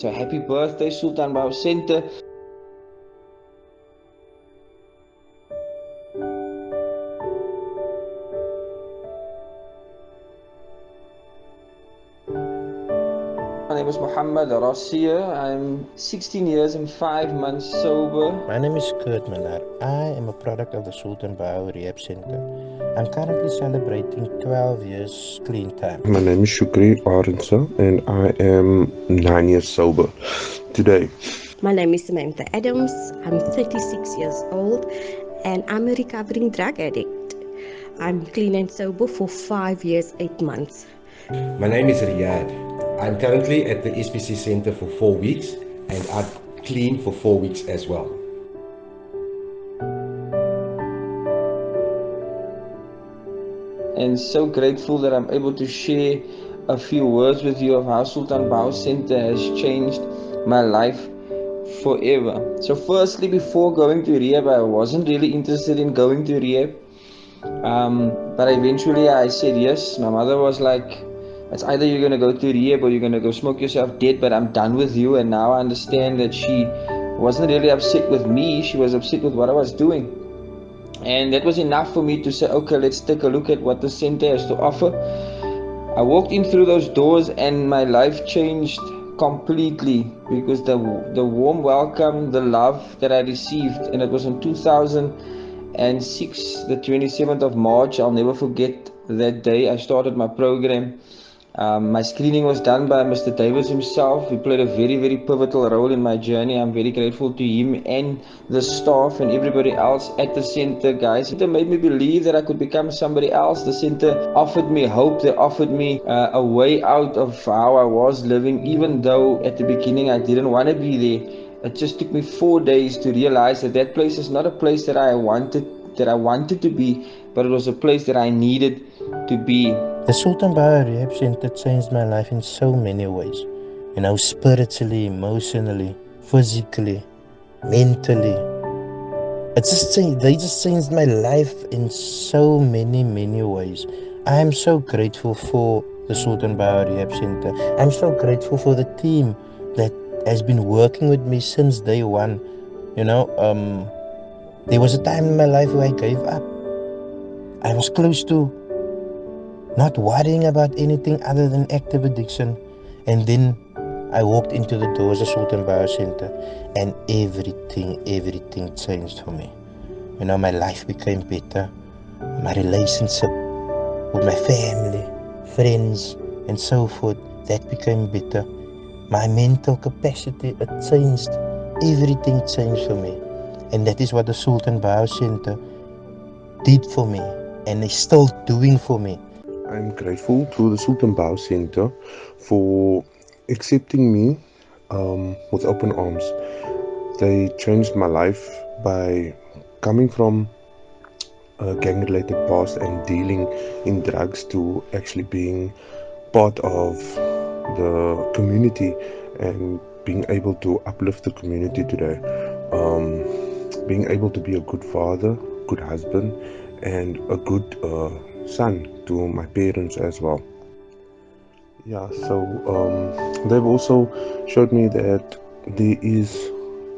So happy birthday, Sultan Bao Center. My name is Muhammad Rasia. I'm 16 years and 5 months sober. My name is Kurt Manar. I am a product of the Sultan Bao Rehab Center. I'm currently celebrating 12 years clean time. My name is Shukri Arinsa and I am 9 years sober today. My name is Samantha Adams. I'm 36 years old and I'm a recovering drug addict. I'm clean and sober for 5 years, 8 months. My name is Riyad. I'm currently at the SBC Center for 4 weeks and I'm clean for 4 weeks as well. And so grateful that I'm able to share a few words with you of how Sultan Bao Center has changed my life forever. So firstly, before going to rehab, I wasn't really interested in going to rehab. But eventually I said yes. My mother was like, it's either you're going to go to rehab or you're going to go smoke yourself dead, but I'm done with you. And now I understand that she wasn't really upset with me. She was upset with what I was doing. And that was enough for me to say, okay, let's take a look at what the center has to offer. I walked in through those doors and my life changed completely because the warm welcome, the love that I received, and it was in 2006, the 27th of March. I'll never forget that day. I started my program. My screening was done by Mr. Davis himself. He played a very, very pivotal role in my journey. I'm very grateful to him and the staff and everybody else at the center, guys. It made me believe that I could become somebody else. The center offered me hope. They offered me a way out of how I was living, even though at the beginning I didn't want to be there. It just took me 4 days to realize that that place is not a place that I wanted to be, but it was a place that I needed to be. The Sultan Bao Rehab Center changed my life in so many ways. Spiritually, emotionally, physically, mentally. They just changed my life in so many ways. I am so grateful for the Sultan Bao Rehab Center. I'm so grateful for the team that has been working with me since day one. There was a time in my life where I gave up. I was close to not worrying about anything other than active addiction. And then I walked into the doors of Sultan Bao Center and everything changed for me. My life became better. My relationship with my family, friends, and so forth, that became better. My mental capacity, it changed. Everything changed for me. And that is what the Sultan Bao Center did for me and is still doing for me. I'm grateful to the Sultan Bao Center for accepting me with open arms. They changed my life by coming from a gang-related past and dealing in drugs to actually being part of the community and being able to uplift the community today. Being able to be a good father, good husband, and a good son to my parents as well. So they've also showed me that there is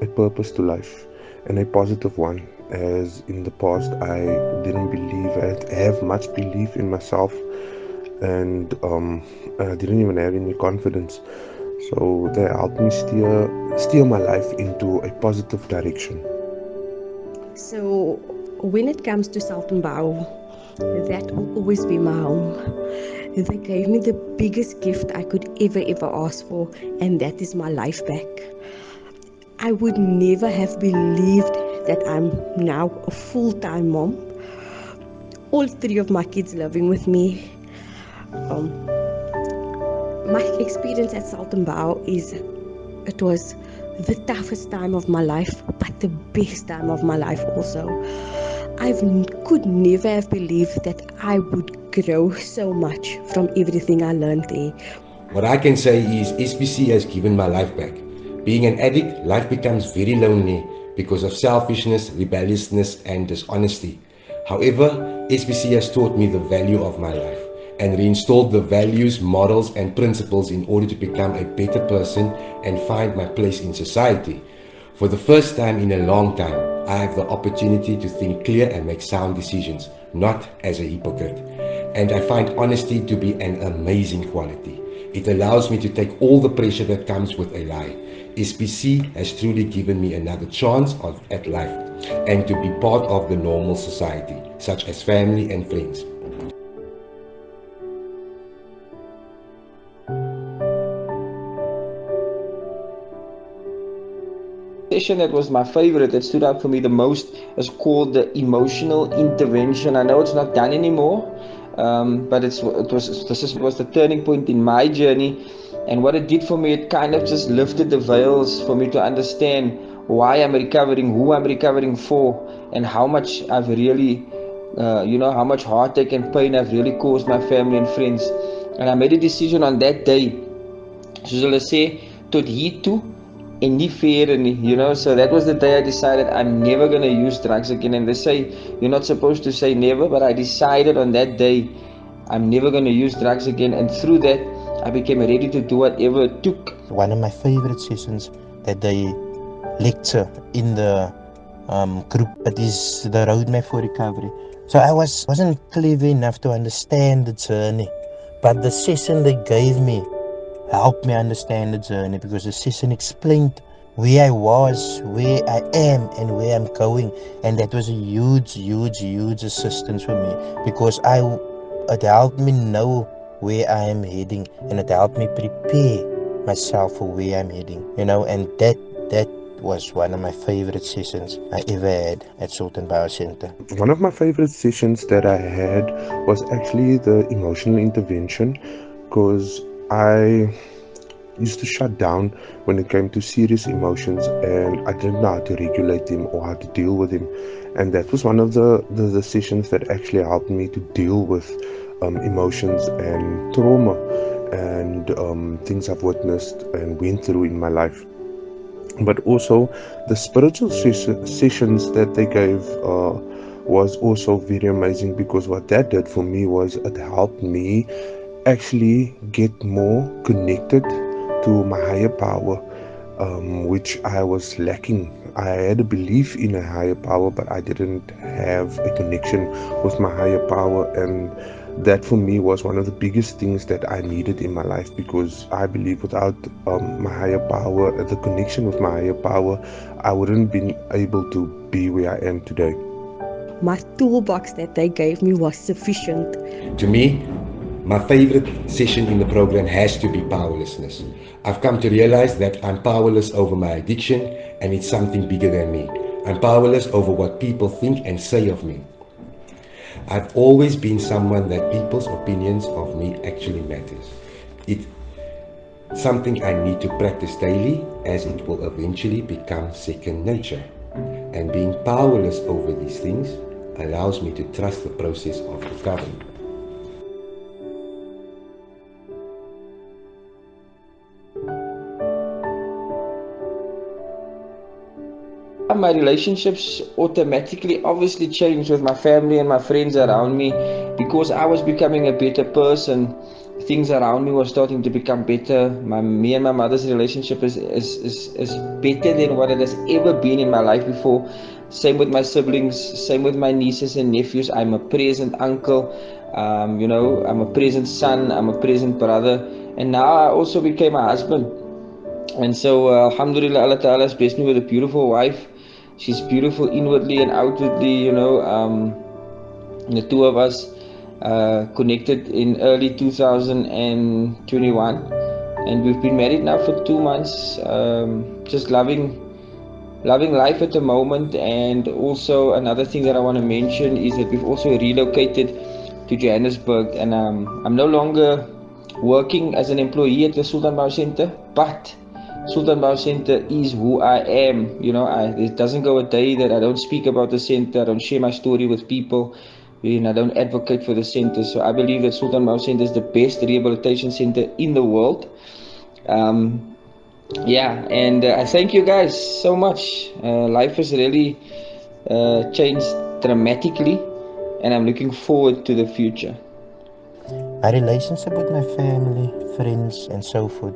a purpose to life and a positive one, as in the past I didn't have much belief in myself, and I didn't even have any confidence. So they helped me steer my life into a positive direction. So when it comes to Sultan Bao, that will always be my home. They gave me the biggest gift I could ever ask for, and that is my life back. I would never have believed that I'm now a full-time mom. All 3 of my kids living with me. My experience at Sultan Bao it was the toughest time of my life, but the best time of my life also. I could never have believed that I would grow so much from everything I learned there. What I can say is SBC has given my life back. Being an addict, life becomes very lonely because of selfishness, rebelliousness, and dishonesty. However, SBC has taught me the value of my life and reinstalled the values, morals, and principles in order to become a better person and find my place in society. For the first time in a long time, I have the opportunity to think clear and make sound decisions, not as a hypocrite. And I find honesty to be an amazing quality. It allows me to take all the pressure that comes with a lie. SBC has truly given me another chance at life and to be part of the normal society, such as family and friends. Session that was my favorite, that stood out for me the most, is called the emotional intervention. I know it's not done anymore, but this was the turning point in my journey. And what it did for me, it kind of just lifted the veils for me to understand why I'm recovering, who I'm recovering for, and how much I've really, how much heartache and pain I've really caused my family and friends. And I made a decision on that day, soos hulle sê, tot hier toe en nie verder nie, so that was the day I decided I'm never going to use drugs again. And they say you're not supposed to say never, but I decided on that day I'm never going to use drugs again, and through that I became ready to do whatever it took. One of my favorite sessions that they lecture in the group, it is the roadmap for recovery. So I wasn't clever enough to understand the journey, but the session they gave me helped me understand the journey, because the session explained where I was, where I am, and where I'm going. And that was a huge assistance for me, because it helped me know where I am heading, and it helped me prepare myself for where I'm heading, and that was one of my favorite sessions I ever had at Sultan Bauer Center. One of my favorite sessions that I had was actually the emotional intervention, because I used to shut down when it came to serious emotions, and I didn't know how to regulate them or how to deal with them. And that was one of the sessions that actually helped me to deal with emotions and trauma and things I've witnessed and went through in my life. But also the spiritual sessions that they gave was also very amazing, because what that did for me was it helped me actually get more connected to my higher power, which I was lacking. I had a belief in a higher power, but I didn't have a connection with my higher power, and that for me was one of the biggest things that I needed in my life, because I believe without my higher power, the connection with my higher power, I wouldn't been able to be where I am today. My toolbox that they gave me was sufficient. To me, my favorite session in the program has to be powerlessness. I've come to realize that I'm powerless over my addiction, and it's something bigger than me. I'm powerless over what people think and say of me. I've always been someone that people's opinions of me actually matters. It's something I need to practice daily, as it will eventually become second nature. And being powerless over these things allows me to trust the process of recovery. My relationships automatically obviously changed with my family and my friends around me, because I was becoming a better person. Things around me were starting to become better. Me and my mother's relationship is better than what it has ever been in my life before. Same with my siblings, same with my nieces and nephews. I'm a present uncle, I'm a present son, I'm a present brother, and now I also became a husband. And so alhamdulillah, Allah Ta'ala has blessed me with a beautiful wife. She's beautiful inwardly and outwardly, the two of us connected in early 2021, and we've been married now for 2 months, just loving life at the moment. And also another thing that I want to mention is that we've also relocated to Johannesburg, and I'm no longer working as an employee at the Sultan Bauer Center, but Sultan Bauer Center is who I am. It doesn't go a day that I don't speak about the center, I don't share my story with people, and I don't advocate for the center. So I believe that Sultan Bauer Center is the best rehabilitation center in the world. And I thank you guys so much. Life has really changed dramatically, and I'm looking forward to the future. My relationship with my family, friends, and so forth.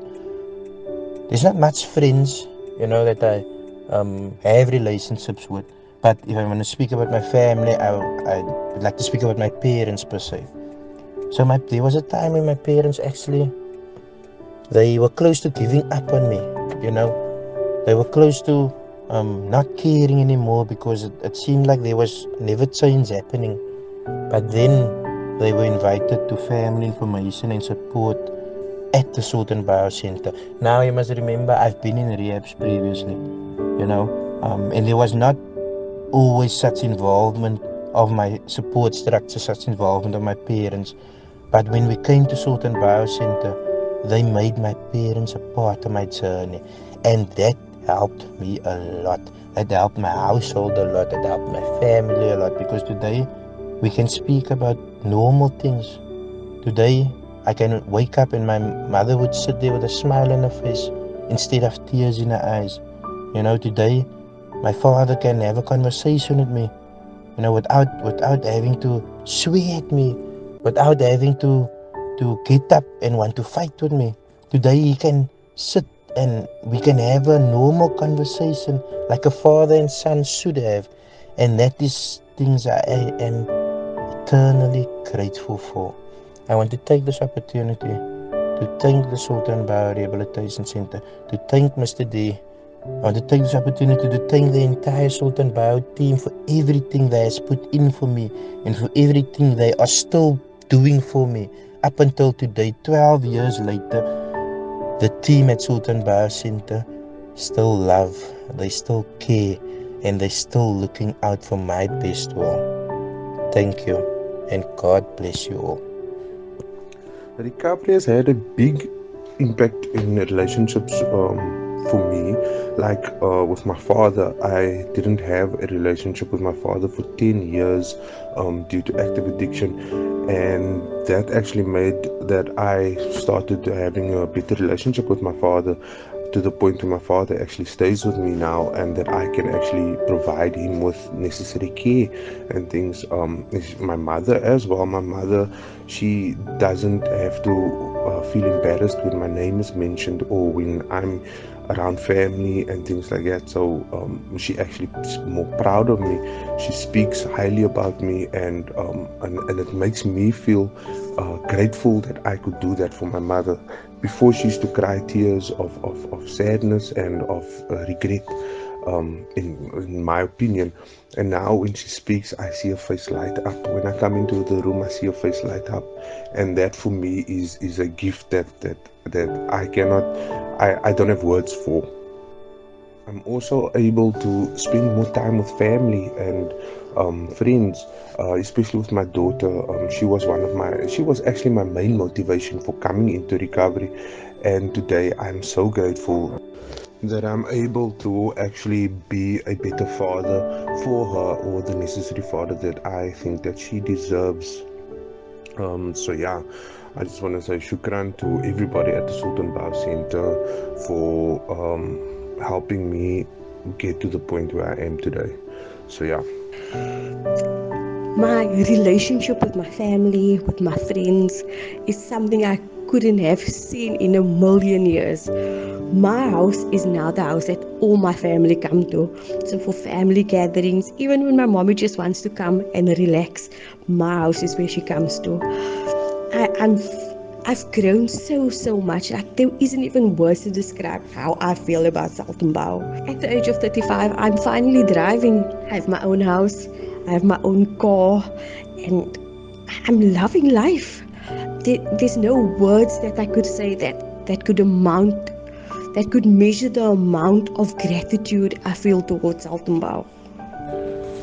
There's not much friends, that I have relationships with. But if I want to speak about my family, I would like to speak about my parents per se. So there was a time when my parents actually, they were close to giving up on me, you know. They were close to not caring anymore because it seemed like there was never change happening. But then they were invited to family information and support at the Sultan Bio Center. Now you must remember I've been in rehabs previously, and there was not always such involvement of my support structure, such involvement of my parents. But when we came to Sultan Bio Center, they made my parents a part of my journey, and that helped me a lot. That helped my household a lot. That helped my family a lot because today we can speak about normal things. Today I can wake up and my mother would sit there with a smile on her face instead of tears in her eyes. Today my father can have a conversation with me, without having to swear at me, without having to get up and want to fight with me. Today he can sit and we can have a normal conversation like a father and son should have. And that is things I am eternally grateful for. I want to take this opportunity to thank the Sultan Bao Rehabilitation Center, to thank Mr. D. I want to take this opportunity to thank the entire Sultan Bao team for everything they has put in for me and for everything they are still doing for me up until today. 12 years later, the team at Sultan Bao Center still love, they still care, and they still looking out for my best well. Thank you, and God bless you all. Recovery has had a big impact in relationships for me. Like with my father, I didn't have a relationship with my father for 10 years due to active addiction, and that actually made that I started having a better relationship with my father, to the point where my father actually stays with me now, and that I can actually provide him with necessary care and things. My mother as well. My mother, she doesn't have to feel embarrassed when my name is mentioned or when I'm around family and things like that. So she actually is more proud of me. She speaks highly about me, and it makes me feel grateful that I could do that for my mother. Before, she used to cry tears of sadness and of regret, in my opinion. And now when she speaks, I see her face light up. When I come into the room, I see her face light up. And that for me is a gift that I cannot, I don't have words for. I'm also able to spend more time with family and friends, especially with my daughter. She was actually my main motivation for coming into recovery. And today I'm so grateful that I'm able to actually be a better father for her, or the necessary father that I think that she deserves. So yeah, I just want to say shukran to everybody at the Sultan Bao Center for helping me get to the point where I am today. So yeah. My relationship with my family, with my friends, is something I couldn't have seen in a million years. My house is now the house that all my family come to. So for family gatherings, even when my mommy just wants to come and relax, my house is where she comes to. I've grown so much. Like there isn't even words to describe how I feel about Sultan Bao. At the age of 35, I'm finally driving. I have my own house. I have my own car, and I'm loving life. There's no words that I could say that could measure the amount of gratitude I feel towards Sultan Bao.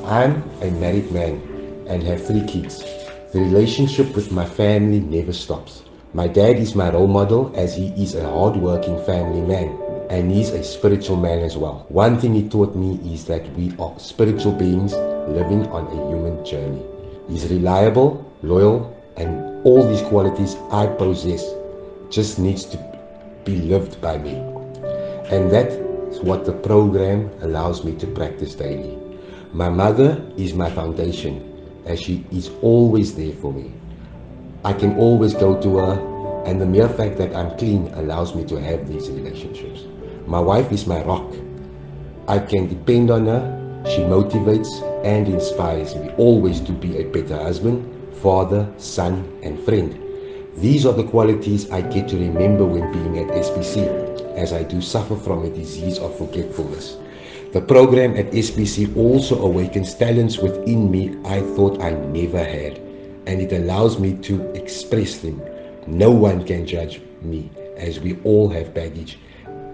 I'm a married man and have 3 kids. The relationship with my family never stops. My dad is my role model, as he is a hard-working family man, and he's a spiritual man as well. One thing he taught me is that we are spiritual beings living on a human journey. He's reliable, loyal, and all these qualities I possess just needs to be lived by me. And that's what the program allows me to practice daily. My mother is my foundation, as she is always there for me. I can always go to her, and the mere fact that I'm clean allows me to have these relationships. My wife is my rock. I can depend on her. She motivates and inspires me always to be a better husband, father, son, and friend. These are the qualities I get to remember when being at SBC, as I do suffer from a disease of forgetfulness. The program at SBC also awakens talents within me I thought I never had, and it allows me to express them. No one can judge me, as we all have baggage,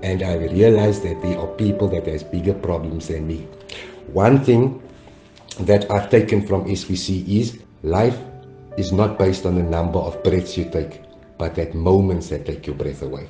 and I realize that there are people that has bigger problems than me. One thing that I've taken from SBC is life is not based on the number of breaths you take, but at moments that take your breath away.